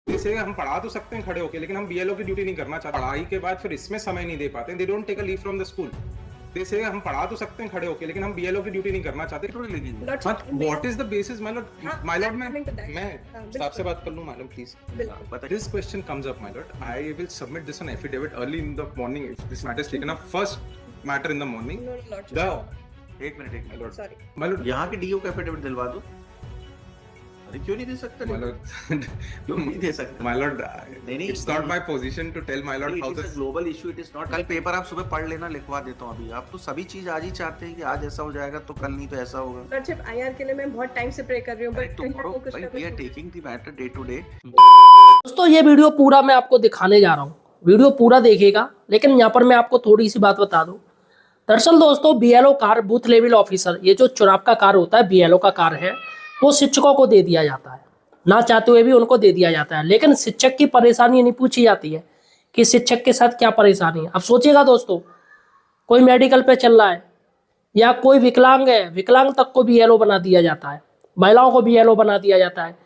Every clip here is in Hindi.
जैसे हम पढ़ा तो सकते हैं खड़े होके, लेकिन हम बीएलओ की ड्यूटी नहीं करना चाहते। पढ़ाई के बाद फिर इसमें समय नहीं दे पाते। They don't take a leave from the school. जैसे हम पढ़ा तो सकते हैं खड़े होके, लेकिन हम बीएलओ की ड्यूटी नहीं करना चाहते। What is the basis my lord? My lord, मैं आपसे बात कर लूं my lord please? This question comes up my lord. I will submit this on affidavit early in the morning if this matter is taken up first matter in the morning. एक minute my lord, sorry, my lord, यहाँ के डीओ का एफिडेविट दिलवा दो। अरे क्यों नहीं दे सकते? माय लॉर्ड, क्यों नहीं दे सकते? माय लॉर्ड, नहीं, it's not my position to tell my lord how this global issue it is not. कल पेपर आप सुबह पढ़ लेना, लिखवा देता हूँ अभी। आप तो सभी चीज आज ही चाहते हैं कि आज ऐसा हो जाएगा तो कल नहीं तो ऐसा होगा। लॉर्डशिप आईआर के लिए मैं बहुत टाइम से प्रे कर रही हूँ, but we are taking the matter day to day. दोस्तों ये वीडियो पूरा मैं आपको दिखाने जा रहा हूँ, वीडियो पूरा देखिएगा। लेकिन यहाँ पर मैं आपको थोड़ी सी बात बता दूँ। दरअसल दोस्तों BLO car booth level officer, ये जो चुनाव का कार्य होता है बीएलओ का कार्य है, वो शिक्षकों को दे दिया जाता है। ना चाहते हुए भी उनको दे दिया जाता है। लेकिन शिक्षक की परेशानी नहीं पूछी जाती है कि शिक्षक के साथ क्या परेशानी है। अब सोचिएगा दोस्तों, कोई मेडिकल पे चल रहा है या कोई विकलांग है, विकलांग तक को बीएलओ बना दिया जाता है, महिलाओं को बीएलओ बना दिया जाता है।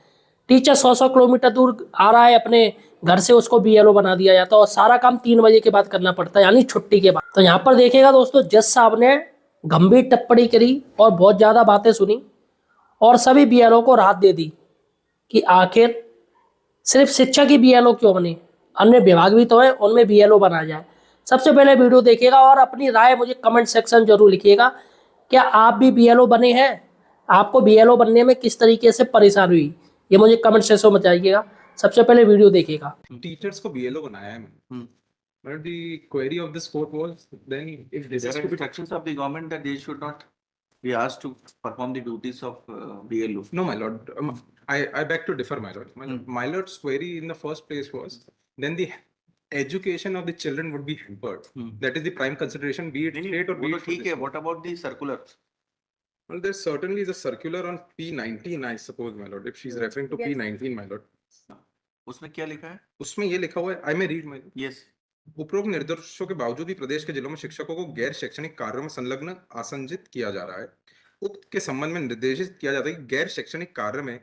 टीचर 100-100 किलोमीटर दूर आ रहा है अपने घर से, उसको बीएलओ बना दिया जाता है और सारा काम 3 बजे के बाद करना पड़ता है, यानी छुट्टी के बाद। तो यहाँ पर देखिएगा दोस्तों, जज साहब ने गंभीर टिप्पणी करी और बहुत ज़्यादा बातें सुनी और सभी बीएलओ को राहत दे दी कि आखिर सिर्फ शिक्षक ही बीएलओ क्यों बने, अन्य विभाग भी तो है, उनमें बीएलओ बना जाए। सबसे पहले वीडियो देखिएगा और अपनी राय मुझे कमेंट सेक्शन जरूर लिखिएगा। क्या आप भी बीएलओ बने हैं? आपको बीएलओ बनने में किस तरीके से परेशानी हुई, ये मुझे कमेंट सेक्शन में बताइएगा। सबसे पहले वीडियो देखिएगा। टीचर्स को बीएलओ बनाया है मैंने। But the query of this court was then if this There is are to be instructions of the government that they should not be asked to perform the duties of BLO. no, my lord, I beg to differ, my lord. My lord's query in the first place was then the education of the children would be hampered. That is the prime consideration, be it state or be it ठीक है. What about the circular? well, there certainly is a circular on P19, I suppose, my lord. If she's referring to P19, my lord. उसमें क्या लिखा है? उसमें ये लिखा हुआ है, I may read, my lord. Yes. उपरोक्त निर्देशों के बावजूद भी प्रदेश के जिलों में शिक्षकों को गैर शैक्षणिक कार्यों में संलग्न आसंजित किया जा रहा है। उक्त के संबंध में निर्देशित किया जाता है कि गैर शैक्षणिक कार्य में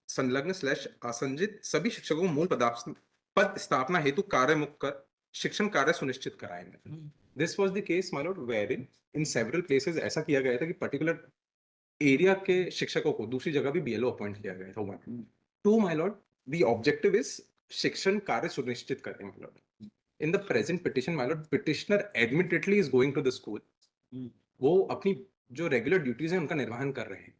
संलग्न / आसंजित सभी शिक्षकों को मूल पद स्थापना हेतु कार्य मुक्त कर शिक्षण कार्य सुनिश्चित कराएंगे। This was the case my lord, where in several places ऐसा किया गया था कि पर्टिकुलर एरिया के शिक्षकों को दूसरी जगह भी बीएलओ अपॉइंट किया गया था। 2 my Lord, the objective is शिक्षण कार्य सुनिश्चित करें my Lord. In the present petition, my lord, petitioner admittedly is going to the school. वो अपनी जो रेगुलर ड्यूटीज हैं उनका निर्वहन कर रहे हैं।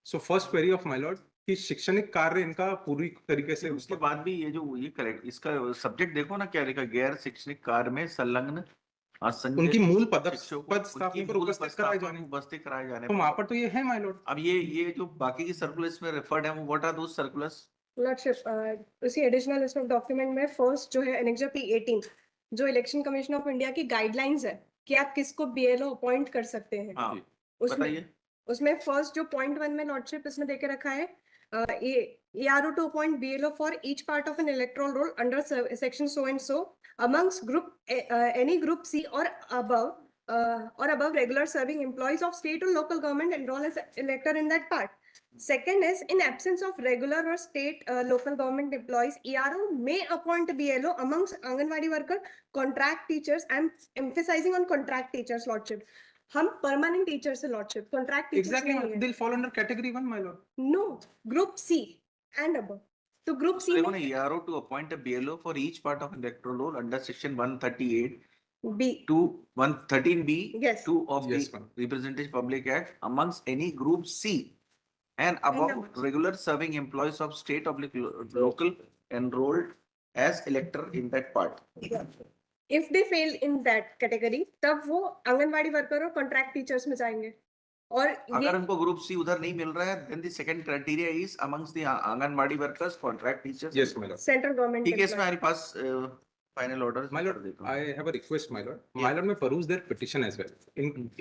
So first query of my lord कि शैक्षणिक कार्य इनका पूरी तरीके से उसके बाद भी ये जो ये करेक्ट इसका सब्जेक्ट देखो ना क्या लिखा, गैर शैक्षणिक कार्य में संलग्न उनकी मूल पद स्थापना पर उपस्थित कराए जाने। तो वहां पर तो ये है माय लॉर्ड। अब ये जो बाकी की सर्कुलर्स में रेफर्ड है वो what are those circulars? Lordship उसी एडिशनल लिस्ट ऑफ डॉक्यूमेंट में फर्स्ट जो है एनेक्सा P18 जो इलेक्शन कमीशन ऑफ इंडिया की गाइडलाइंस है कि आप किसको बीएलओ अपॉइंट कर सकते हैं। हाँ, उसमें फर्स्ट जो पॉइंट 1 में लॉर्डशिप इसमें देके रखा है, ERO to appoint BLO for each part of an electoral roll under section so and so amongst group any group C or above regular serving employees of state or local government enroll as elector in that part. Second is, in absence of regular or state local government employees, ERO may appoint BLO amongst Anganwadi worker, contract teachers. I'm emphasizing on contract teachers, lordship. हम परमानेंट टीचर से lordship, contract teachers exactly, they'll fall under category 1 my lord. No, group C and above. तो ग्रुप सी में ERO to appoint a BLO for each part of electoral roll under section 138 B to 113B yes. 2 of the Representative Public Act amongst any group C and above regular serving employees of state or local enrolled as elector in that part. If they fail in that category, तब वो आंगनवाड़ी वर्कर और कॉन्ट्रैक्ट टीचर्स में जाएंगे। और अगर उनको ग्रुप सी उधर नहीं मिल रहा है, then the second criteria is amongst the anganwadi workers, contract teachers. Yes, my lord. Central government ठीक है, इसमें हमारे पास final order. My lord, I have a request, my lord. My lord, मैं peruse their petition as well.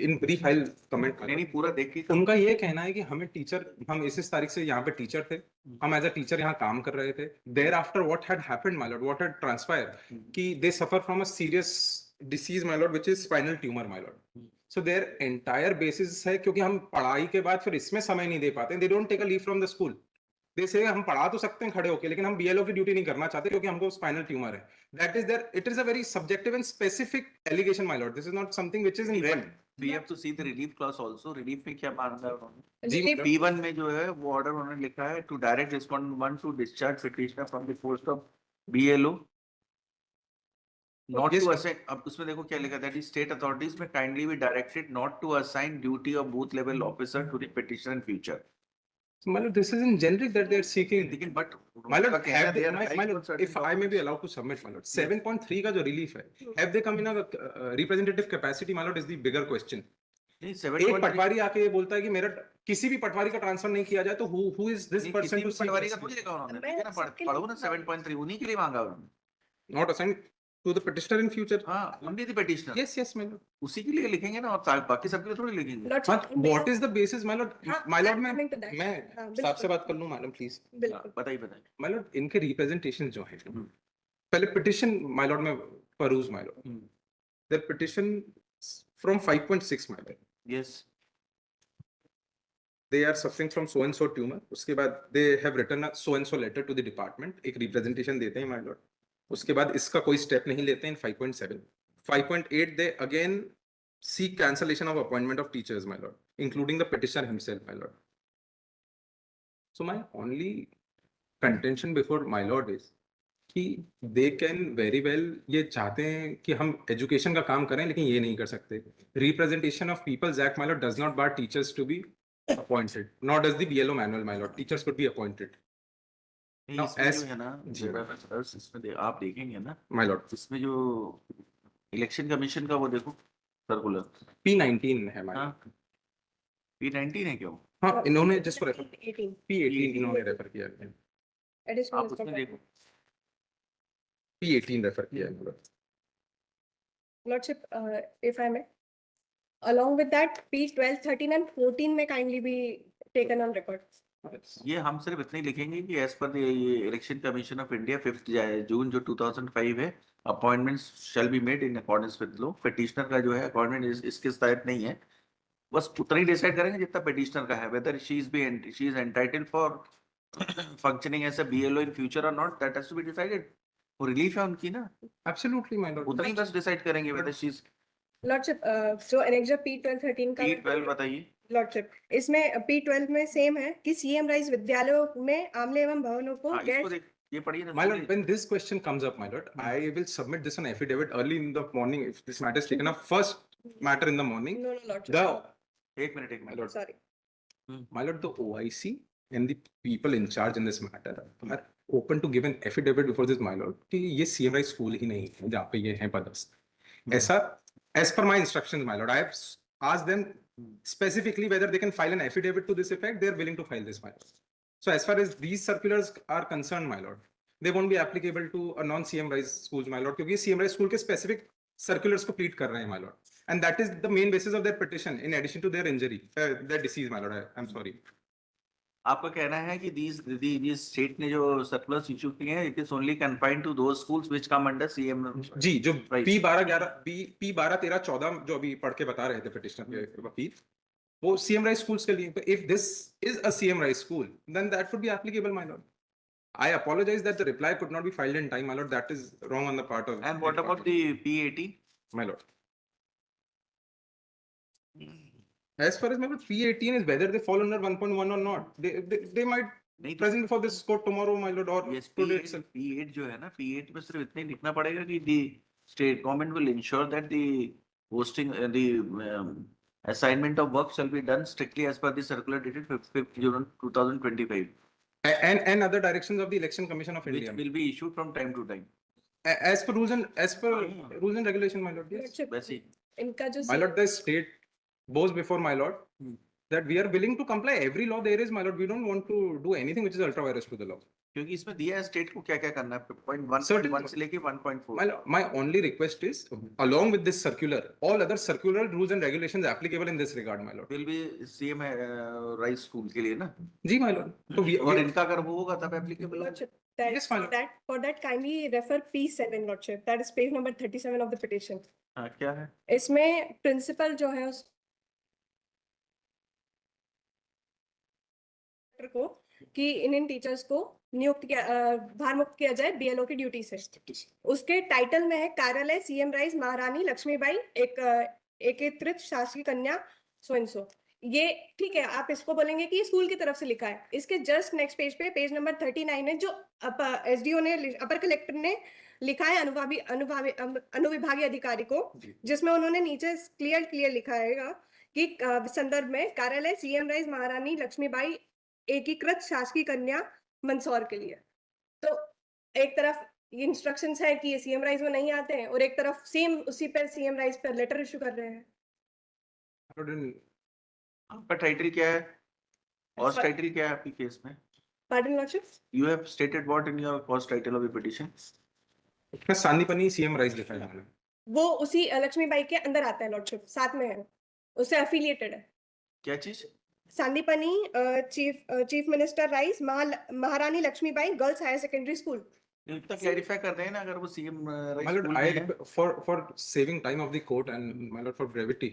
In brief, I'll comment. नहीं पूरा देख के। उनका ये कहना है कि हमें टीचर, हम इस तारीख से यहाँ पे टीचर थे, हम एज अ टीचर यहाँ काम कर रहे थे। Thereafter, what had happened, my lord, what had transpired, कि they suffer from a serious disease, my lord, which is spinal tumor, my lord. So their entire basis है क्योंकि हम पढ़ाई के बाद फिर इसमें समय नहीं दे पाते। They don't take a leave from the school. दे से हम पढ़ा तो सकते हैं खड़े होके, लेकिन हम बीएलओ की ड्यूटी नहीं करना चाहते क्योंकि हमको स्पाइनल ट्यूमर है. That is there. It is a very subjective and specific allegation, my lord. This is not something which is in realm. We have to see the relief clause also. Relief में क्या मांगा है उन्होंने? जी, Relief- P1 में जो है वो ऑर्डर उन्होंने लिखा है to direct respondent one to discharge petitioner from the post of BLO. Not Yes, to sir. assign, अब उसमें देखो क्या लिखा है, that is state authorities may kindly be directed not to assign duty of booth level officer to the petitioner in future. So, my lord, this is in generic that they are seeking. लेकिन but My lord, उनका कहना है have they, they are my right lord, for certain if I may be allowed to submit, my lord, 7.3 का जो relief है, have they come in a representative capacity, my lord, is the bigger question. नहीं एक 7.3 पटवारी आके ये बोलता है कि मेरा किसी भी पटवारी का ट्रांसफर नहीं किया जाए तो who is this नहीं, person किसी to भी seek पटवारी का this? थोड़ी लिखा उन्होंने, मैं ठीक है ना, सबके पढ़ो ना लिए- 7.3 उन्हीं के लिए मांगा उन्होंने. Not assigned to the petitioner in future. हाँ, only the petitioner. Yes, yes, my lord. उसी के लिए लिखेंगे ना, और बाकी सबके लिए थोड़ी लिखेंगे. Lordship, But what is the basis, my lord? हाँ, My lord, I'm coming to that. मैं हाँ, साहब से बिल्कुल। बात कर लूं, मैडम प्लीज. बिल्कुल बताइए बताइए. My lord, इनके रिप्रेजेंटेशन जो है, हम्म. पहले पिटिशन my lord में peruse, my lord. Hmm. Their petition from 5.6, my lord. Yes. They are suffering from so and so tumor. उसके बाद they have written a so and so letter to the department. एक representation देते हैं, my lord. उसके बाद इसका कोई step नहीं लेते हैं. 5.7, 5.8 they again seek cancellation of appointment of teachers, my lord, including the petitioner himself, my lord. So my only contention before my lord is कि they can very well, ये चाहते हैं कि हम education का काम करें लेकिन ये नहीं कर सकते. Representation of People's Act, my lord, does not bar teachers to be appointed, nor does the BLO manual, my lord. Teachers could be appointed, नहीं, Now, इसमें as- जो है ना, जी, जरा first इसमें आप देखेंगे ना, my lord. इसमें जो इलेक्शन कमीशन का वो देखो सर्कुलर. P19 है, my lord. हाँ, P19 है क्यों? हाँ, इन्होंने जिसको रेफर 18 P18 इन्होंने रेफर किया है. additional आप is उसमें for- देखो. P18 रेफर किया है, my lord. Lordship, if I may, along with that, P12, 13 and 14 may kindly be taken on record. ये हम सिर्फ इतना ही लिखेंगे कि एज पर ये इलेक्शन कमीशन ऑफ इंडिया 5 जून जो 2005 है, appointments shall be made in accordance with law. Petitioner का जो है अपॉइंटमेंट इसके तहत नहीं है. बस उतना ही डिसाइड करेंगे जितना पिटिशनर का है, whether she is entitled for functioning as a BLO in future और not, that has to be decided. वो रिलीफ है उनकी ना, Absolutely, my lord. उतना ही बस डिसाइड करेंगे वेदर शी इज. Lordship, जो एनेक्सा P12, 13 का P12 बताइए. लॉर्डशिप, इसमें P12 में सेम है कि सीएम राइज विद्यालयों में आमले एवं भवनों को हाँ, इसको गैर देख, ये पढ़िए ना. My lord, when this question comes up, my lord, I will submit this on affidavit early in the morning if this matter is taken up first matter in the morning. No no The, एक minute my lord, sorry my lord, the OIC and the people in charge in this matter are open to give an affidavit before this, my lord, कि ये CM राइज स्कूल ही नहीं है जहाँ पे ये है पदस्थ. ऐसा, as per my instructions, my lord, I have asked them specifically whether they can file an affidavit to this effect. They are willing to file this, my lord. So as far as these circulars are concerned, my lord, they won't be applicable to a non-CM rise schools, my lord, क्योंकि CM rise school के specific circulars को plead कर रहे हैं, my lord. And that is the main basis of their petition in addition to their injury, their disease, my lord. I'm sorry. आपका कहना है कि these स्टेट ने जो सर्कुलर्स इशू किए हैं, it is only confined to those schools which come under CM. जी, जो Right. P12, 13, 14 जो अभी पढ़ के बता रहे थे petitioner के वकील, वो CM rise schools के लिए. If this is a CM rise school, then that would be applicable, my lord. I apologize that the reply could not be filed in time, my lord. That is wrong on the part of. And what about the P18? my lord? As far as my lord, P18 is whether they fall under 1.1 or not. They might नहीं तो present before this court tomorrow, my lord, or yes, today P8 itself. P8 जो है ना, P8 में सिर्फ इतना ही लिखना पड़ेगा कि the state government will ensure that the posting the assignment of work shall be done strictly as per the circular dated 5th June 2025, And other directions of the Election Commission of which India. will be issued from time to time. As per rules Yeah. and regulation, my lord. Yes. Lordship, वैसे ही. इनका जो My lord, the state goes before my lord Hmm. that we are willing to comply every law there is, my lord. We don't want to do anything which is ultra virus to the law. क्योंकि इसमें दिया है स्टेट को क्या क्या करना है, पॉइंट 1.1 Certainly. से लेके 1.4. My only request is, along with this circular, all other circular rules and regulations applicable in this regard, my lord. will be CM rice school के लिए ना, जी, my lord. So और इनका अगर वो होगा तब एप्लीकेबल होगा. Lordship, that, Yes, my lord. for that kindly refer P7, Lordship. That is page number 37 of the petition. हाँ, क्या है? इसमें प्रिंसिपल जो है उस को कि इन टीचर्स को भार मुक्त किया जाए बीएलओ की ड्यूटी से। उसके टाइटल में है कार्यालय सीएम राइज महारानी लक्ष्मीबाई एक एकीकृत शासकीय कन्या सो एंड सो। ये ठीक है, आप इसको बोलेंगे कि स्कूल की तरफ से लिखा है। इसके जस्ट नेक्स्ट पेज पे पेज नंबर 39 है, जो एसडीओ ने अपर कलेक्टर ने लिखा है अनुविभागीय अधिकारी को, जिसमें उन्होंने नीचे क्लियर लिखा है कि संदर्भ में कार्यालय सीएम राइज महारानी लक्ष्मीबाई एकीकृत शासकीय कन्या मंदसौर के लिए। तो एक तरफ ये इंस्ट्रक्शंस है कि ये सीएम राइज में नहीं आते हैं, और एक तरफ सेम उसी पर सीएम राइज पर लेटर इशू कर रहे हैं। आपका टाइटल क्या है और Sir- टाइटल क्या है आपकी केस में? Pardon, Lordship? You have stated what in your first title of the petition? इसमें सांदीपनी सीएम राइज लिखा है मैंने। वो उसी लक्ष्मीबाई के अंदर आता है लॉर्डशिप, साथ में है, उससे एफिलिएटेड है। क्या चीज? Sandipani chief minister rise Maharani Laxmibai girls higher secondary school. इतना क्लैरिफाई कर रहे हैं ना, अगर वो CM My lord, for saving time of the court and my lord for brevity,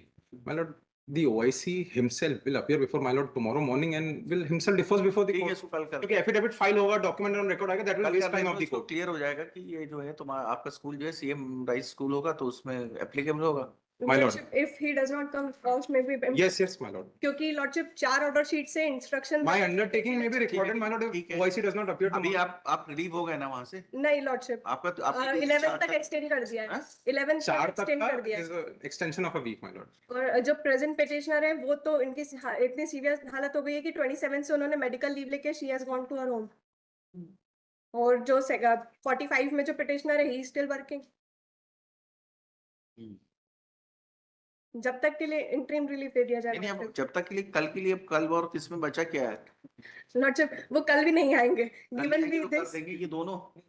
my lord, the OIC himself will appear before my lord tomorrow morning and will himself depose before the ठीक है, court. इसको कल कर क्योंकि एफिडेविट फाइल होगा, डॉक्यूमेंट ऑन रिकॉर्ड आएगा, that will waste time of the court. Clear हो जाएगा कि ये जो है तुम्हारा आपका स्कूल जो है सीएम राइज स्कूल होगा, तो उसमें एप्लीकेबल होगा। My lord. Lordship, if he does not come, cost may be Yes, my lord. क्योंकि लॉर्डशिप 4 ऑर्डर शीट से instruction My undertaking may be recorded, my lord, ठीक if है। OIC does not appear अभी tomorrow. आप रिलीव हो गए ना वहां से? नहीं लॉर्डशिप, आपका तो आपकी 11 तक एक्सटेंड कर दिया है। हाँ? 11 चार तक तक एक्सटेंड का कर दिया है। is a extension of a week, my lord. और जो प्रेजेंट पिटिशनर है वो तो इनकी इतनी सीरियस हालत हो गई है कि 27 से उन्होंने मेडिकल लीव लेके she has gone to her home. और जो 45 में जो पिटिशनर है ही स्टिल वर्किंग। जब तक के लिए इंटरिम रिलीफ दे दिया नहीं, जाएगा। अब जब तक के लिए कल के लिए, अब कल और किसमें बचा क्या है? लॉर्डशिप वो कल भी नहीं आएंगे। कल गिवन आएंगे वी तो कर दिस देंगे ये दोनों।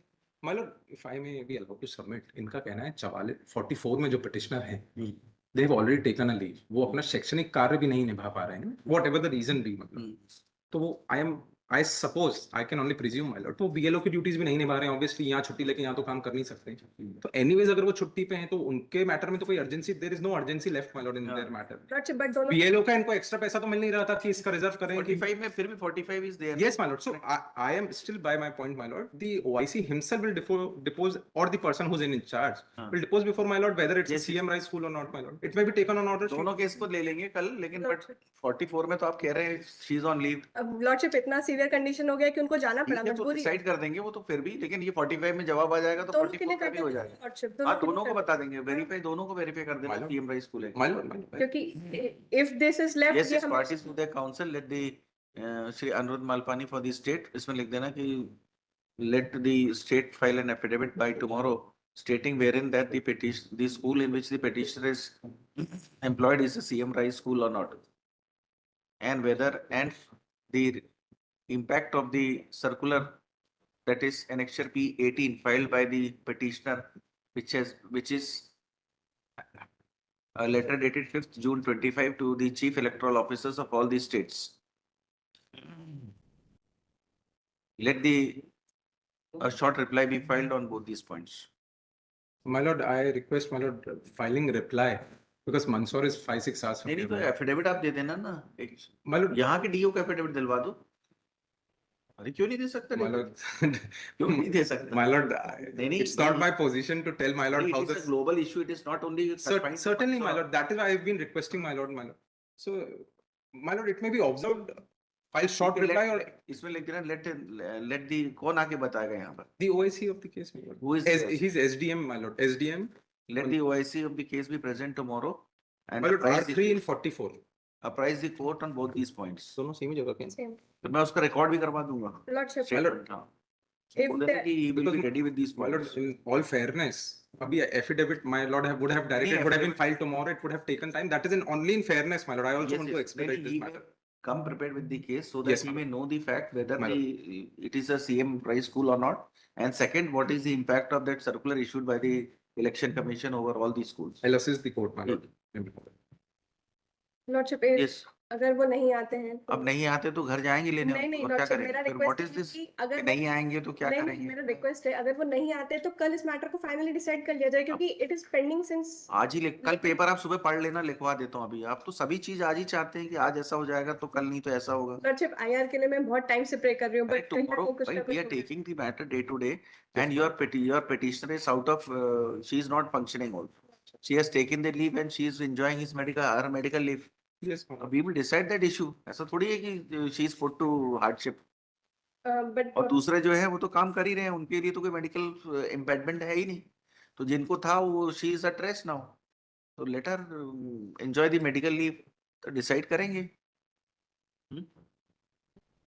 My lord, if I may be allowed to submit, इनका कहना है 44 में जो पिटिशनर है, they have already taken a leave. वो अपना शैक्षणिक कार्य भी नहीं निभा पा रहे हैं, whatever the reason be, मतलब। तो वो I suppose, I can only presume, my lord, तो BLO की ड्यूटीज भी नहीं निभा रहे हैं, obviously यहाँ छुट्टी लेके यहाँ तो काम कर नहीं सकते। तो anyways अगर वो छुट्टी पे हैं तो उनके मैटर में तो कोई urgency, there is no urgency left, my lord, in their matter. Lordship but दोनों BLO का इनको एक्स्ट्रा पैसा तो मिल नहीं रहा था कि इसका रिजर्व करें कि 45 में फिर भी 45 is there. Yes, my lord. So I am still by my point, my lord. The OIC himself will depose, or the person who's in charge will depose before my lord whether it's Yes, a CM Rise school or not, my lord. It may be taken on order. दोनों केस को ले लेंगे कल, लेकिन बट 44 में तो आप कह रहे हैं शी इज ऑन लीव। अब लॉर्डशिप इतना सीवियर कंडीशन हो गया कि उनको जाना पड़ा, ठीक है, तो मजबूरी है। डिसाइड कर देंगे वो तो फिर भी, लेकिन ये 45 में जवाब आ जाएगा तो दोनों के 44 लिए का भी हो कर जाएगा। लॉर्डशिप हाँ, के लिए दोनों को कर- बता देंगे, वेरीफाई दोनों को वेरीफाई कर देना My lord. CM rise school है। My lord, my lord. क्योंकि if this is left Yes, yes, parties to the council, let the Shri Anuruddh Malpani for the state, इसमें लिख देना कि let the state file an affidavit by tomorrow stating wherein that the school in which the petitioner is employed is a CM Rise school or not, and whether and the impact of the circular, that is annexure P18 filed by the petitioner, which is a letter dated 5th June 25 to the chief electoral officers of all the states. Let a short reply be filed on both these points. My lord, I request my lord filing reply because Mansoor is 5-6 hours from नहीं here. तो my lord. एफिडेविट आप दे देना ना, एक My lord, यहाँ के डीओ का एफिडेविट दिलवा दो। अरे क्यों नहीं दे सकते? my lord, क्यों नहीं दे सकते? my lord, नहीं, it's not नहीं, my position to tell my lord It how is a this. global issue. It is not only confined to Certainly, my Mansoor. lord. That is why I've been requesting my lord, my lord. So, my lord, it may be observed. File short Okay, reply or इसमें लिख देना let the कौन आके बताएगा यहाँ पर? the OIC of the case, my lord. Who is the OIC? He's SDM, my lord. SDM. Let the OIC of the case be present tomorrow and My lord, apprise R3 in the 44. court on both these points. दोनों सेम ही जगह के हैं। सेम तो मैं उसका रिकॉर्ड भी करवा दूंगा। लॉर्डशिप My lord, Statement, हाँ। If बोल देना the- कि he will be because ready with these my lord, points. in all fairness, अभी affidavit, my lord would have directed, नहीं, would have been affidavit- filed tomorrow. It would have taken time. That is only in fairness, my lord. I also Yes, want to yes. expedite Then this he may matter. come prepared with the case so that Yes, he my may know the fact whether My it is a CM Rise school or not. And second, what is the impact of that circular issued by the Election Commission over all these schools? I'll assist the court, my lord. Lordship is Yes. अगर वो नहीं आते हैं तो अब नहीं आते तो घर जाएंगे लेने नहीं नहीं और क्या लॉर्डशिप करेंगे मेरा फिर? रिक्वेस्ट व्हाट इज है दिस? कि अगर वो नहीं आएंगे तो क्या नहीं करेंगे? मेरा रिक्वेस्ट है अगर वो नहीं आते तो कल इस मैटर को फाइनली डिसाइड कर लिया जाए क्योंकि इट इज पेंडिंग सिंस आज ही कल पेपर आप सुबह पढ़ लेना, लिखवा देता हूँ अभी। आप तो सभी चीज आज ही चाहते हैं कि आज ऐसा हो जाएगा तो कल नहीं तो ऐसा होगा। लॉर्डशिप आईआर के लिए मैं बहुत टाइम से प्रे कर रही हूँ अरे बट कहीं ना tomorrow, कहीं कुछ भाई, ना we कुछ are हो गया। taking the matter day to day, and your petitioner is out of, she is not functioning also. She has taken the leave and she is enjoying her medical leave. Yes, madam. We will decide that issue. ऐसा थोड़ी है कि she is put to hardship. But और दूसरे जो है वो तो काम कर ही रहे हैं, उनके लिए तो कोई मेडिकल इम्पेडमेंट है ही नहीं। तो जिनको था वो she is at rest now, तो let her enjoy the medical leave, तो डिसाइड करेंगे।